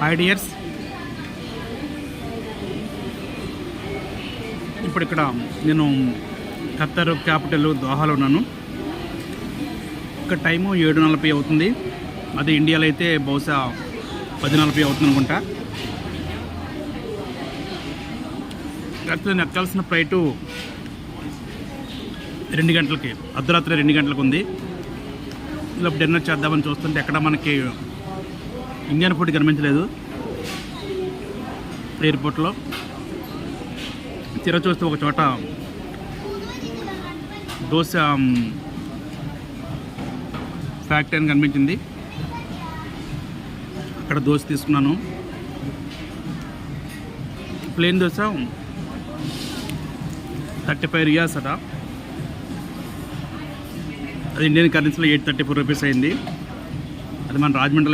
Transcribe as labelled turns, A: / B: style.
A: Hi dears, ఇప్పుడు ఇక్కడ నేను ఖత్తర్ క్యాపిటల్ దోహాలో ఉన్నాను. ఇక్కడ టైము 7:40 అవుతుంది. అదే ఇండియాలో అయితే బహుశా 10:40 అవుతుంది అనుకుంటా. అయితే నేను ఎక్కాల్సిన ఫ్లైటు 2 గంటలకి, అర్ధరాత్రి 2 గంటలకు ఉంది. ఇలా డిన్నర్ చేద్దామని చూస్తుంటే ఎక్కడ మనకి ఇండియన్ ఫుడ్ కనిపించలేదు ఎయిర్పోర్ట్లో. తీరా చూస్తే ఒక చోట దోశ ఫ్యాక్టరీ అని కనిపించింది. అక్కడ దోశ తీసుకున్నాను. ప్లేన్ దోశ 35 రియాల్స్ అట. అది ఇండియన్ కరెన్సీలో 834 రూపీస్ అయింది. అది మన రాజమండ్రిలో